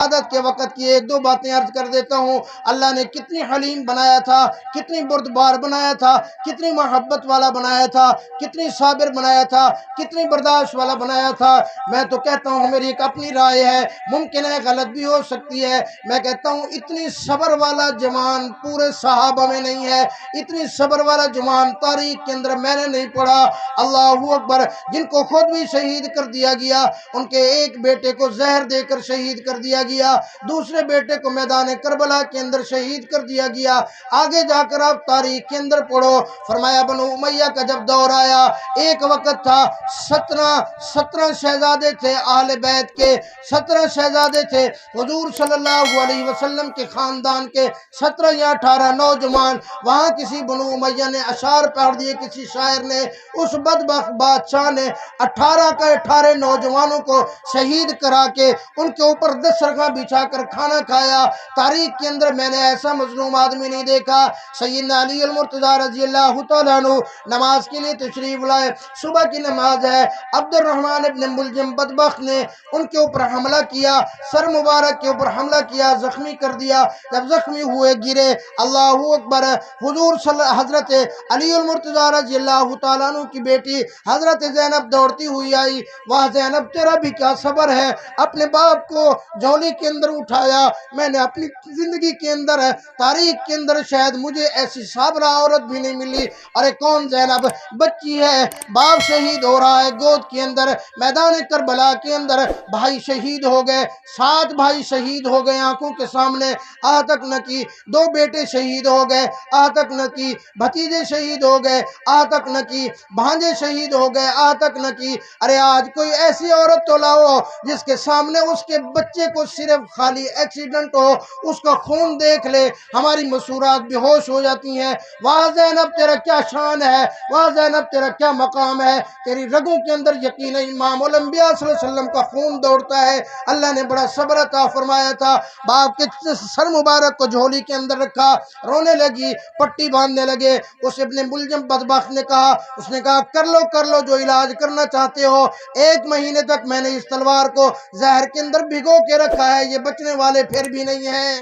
عادت کے وقت کی ایک دو باتیں عرض کر دیتا ہوں۔ اللہ نے کتنی حلیم بنایا تھا، کتنی بردبار بنایا تھا، کتنی محبت والا بنایا تھا، کتنی صابر بنایا تھا، کتنی برداشت والا بنایا تھا۔ میں تو کہتا ہوں، میری ایک اپنی رائے ہے، ممکن ہے غلط بھی ہو سکتی ہے، میں کہتا ہوں اتنی صبر والا جوان پورے صحابہ میں نہیں ہے، اتنی صبر والا جوان تاریخ کے اندر میں نے نہیں پڑھا۔ اللہ اکبر۔ جن کو خود بھی شہید کر دیا گیا، ان کے ایک بیٹے کو زہر دے کر شہید کر دیا گیا، دوسرے بیٹے کو میدان کربلا کے اندر شہید کر دیا گیا۔ آگے جا کر آپ تاریخ کے اندر پڑھو، فرمایا بنو امیہ کا جب دور آیا، ایک وقت تھا 17 شہزادے تھے اہل بیت کے، 17 شہزادے تھے حضور صلی اللہ علیہ وسلم کے خاندان کے، 17 یا 18 نوجوان۔ وہاں کسی بنو امیہ نے اشعار پڑھ دیے، کسی شاعر نے، اس بدبخت بادشاہ نے 18 کا 18 نوجوانوں کو شہید کرا کے ان کے اوپر دسترخواں بچھا کر کھانا کھایا۔ تاریخ کے اندر میں نے ایسا مظلوم آدمی نہیں دیکھا۔ سیدنا علی المرتضیٰ رضی اللہ تعالیٰ عنہ نماز کے لیے تشریف لائے، صبح کی نماز ہے، عبد الرحمن ابن ملجم بدبخت نے ان کے اوپر حملہ کیا، سر مبارک کے اوپر حملہ کیا، زخمی کر دیا۔ جب زخمی ہوئے گرے، اللہ اکبر، حضور حضرت علی المرتضیٰ رضی اللہ تعالیٰ عنہ کی بیٹی حضرت زینب دوڑتی ہوئی آئی، وہاں زینب تیرا بھی کیا صبر ہے، اپنے باپ کو جھولی کے اندر اٹھایا۔ میں نے اپنی زندگی کے اندر، تاریخ کے اندر شاید مجھے ایسی صابرہ عورت بھی نہیں ملی۔ ارے کون زینب؟ بچی ہے، باپ شہید ہو رہا ہے گود کے اندر، میدان کربلا کے اندر بھائی شہید ہو گئے، 7 بھائی شہید ہو گئے آنکھوں کے سامنے، آج تک نہ کی 2 بیٹے شہید ہو گئے، آج تک نہ کی بھتیجے شہید ہو گئے، آج تک نہ کی بھانجے شہید ہو گئے، آج تک نہ کی۔ ارے آج کوئی ایسی عورت تو لاؤ جس کے سامنے اس کے بچے کو صرف خالی ایکسیڈنٹ ہو، اس کا خون دیکھ لے، ہماری مسورات بے ہوش ہو جاتی ہیں۔ واہ زینب تیرا کیا شان ہے، واہ زینب تیرا کیا مقام ہے، تیری رگوں کے اندر یقین امام الانبیاء صلی اللہ علیہ وسلم کا خون دوڑتا ہے۔ اللہ نے بڑا صبر عطا فرمایا تھا، باپ کے سر مبارک کو جھولی کے اندر رکھا، رونے لگی، پٹی باندھنے لگے۔ اس ابن ملجم بدبخت نے کہا، اس نے کہا کر لو جو علاج کرنا چاہتے ہو، 1 مہینے تک میں نے اس تلوار کو زہر کے اندر بھگو کے رکھا ہے، یہ بچنے والے پھر بھی نہیں ہیں۔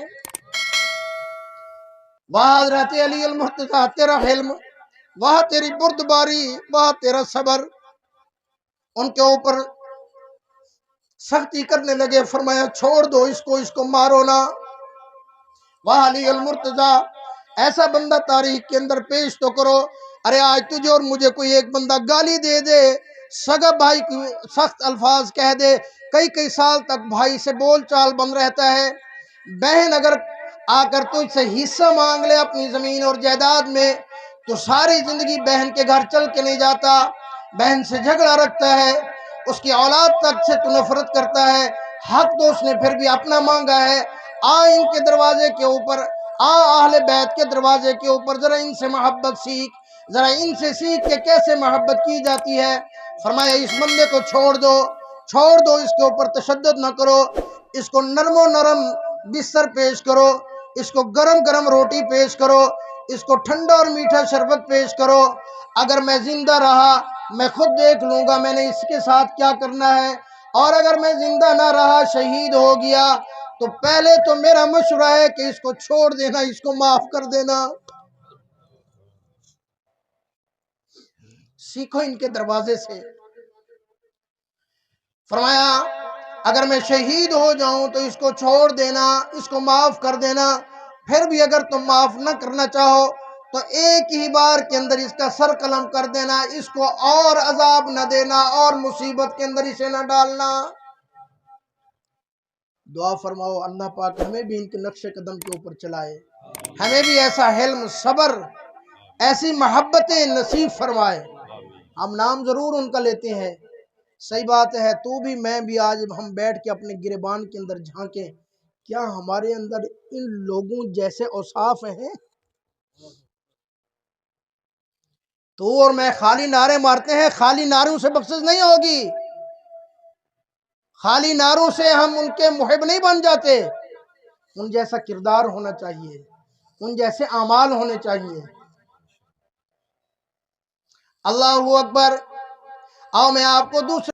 واہ حضرت علی المرتضیٰ تیرا حلم، واہ تیری بردباری، واہ تیرا صبر۔ ان کے اوپر سختی کرنے لگے، فرمایا چھوڑ دو اس کو مارو نہ۔ واہ علی المرتضیٰ، ایسا بندہ تاریخ کے اندر پیش تو کرو۔ ارے آج تجھے اور مجھے کوئی ایک بندہ گالی دے دے، سگا بھائی کی سخت الفاظ کہہ دے، کئی سال تک بھائی سے بول چال بند رہتا ہے۔ بہن اگر آ کر تجھ سے حصہ مانگ لے اپنی زمین اور جائیداد میں، تو ساری زندگی بہن کے گھر چل کے نہیں جاتا، بہن سے جھگڑا رکھتا ہے، اس کی اولاد تک سے تو نفرت کرتا ہے، حق تو اس نے پھر بھی اپنا مانگا ہے۔ ان کے دروازے کے اوپر، اہل بیت کے دروازے کے اوپر، ذرا ان سے محبت سیکھ، ذرا ان سے سیکھ کہ کیسے محبت کی جاتی ہے۔ فرمایا اس بندے کو چھوڑ دو، اس کے اوپر تشدد نہ کرو، اس کو نرم و نرم بستر پیش کرو، اس کو گرم گرم روٹی پیش کرو، اس کو ٹھنڈا اور میٹھا شربت پیش کرو۔ اگر میں زندہ رہا میں خود دیکھ لوں گا میں نے اس کے ساتھ کیا کرنا ہے، اور اگر میں زندہ نہ رہا، شہید ہو گیا، تو پہلے تو میرا مشورہ ہے کہ اس کو چھوڑ دینا، اس کو معاف کر دینا۔ سیکھو ان کے دروازے سے۔ فرمایا اگر میں شہید ہو جاؤں تو اس کو چھوڑ دینا، اس کو معاف کر دینا، پھر بھی اگر تم معاف نہ کرنا چاہو تو ایک ہی بار کے اندر اس کا سر قلم کر دینا، اس کو اور عذاب نہ دینا اور مصیبت کے اندر اسے نہ ڈالنا۔ دعا فرماؤ اللہ پاک ہمیں بھی ان کے نقش قدم کے اوپر چلائے، ہمیں بھی ایسا حلم، صبر، ایسی محبتیں نصیب فرمائے۔ ہم نام ضرور ان کا لیتے ہیں، صحیح بات ہے، تو بھی میں بھی آج ہم بیٹھ کے اپنے گریبان کے اندر جھانکیں، کیا ہمارے اندر ان لوگوں جیسے اوصاف ہیں؟ تو اور میں خالی نعرے مارتے ہیں، خالی نعروں سے بخشش نہیں ہوگی، خالی نعروں سے ہم ان کے محب نہیں بن جاتے، ان جیسا کردار ہونا چاہیے، ان جیسے اعمال ہونے چاہیے۔ اللہ اکبر۔ آؤ میں آپ کو دوسرے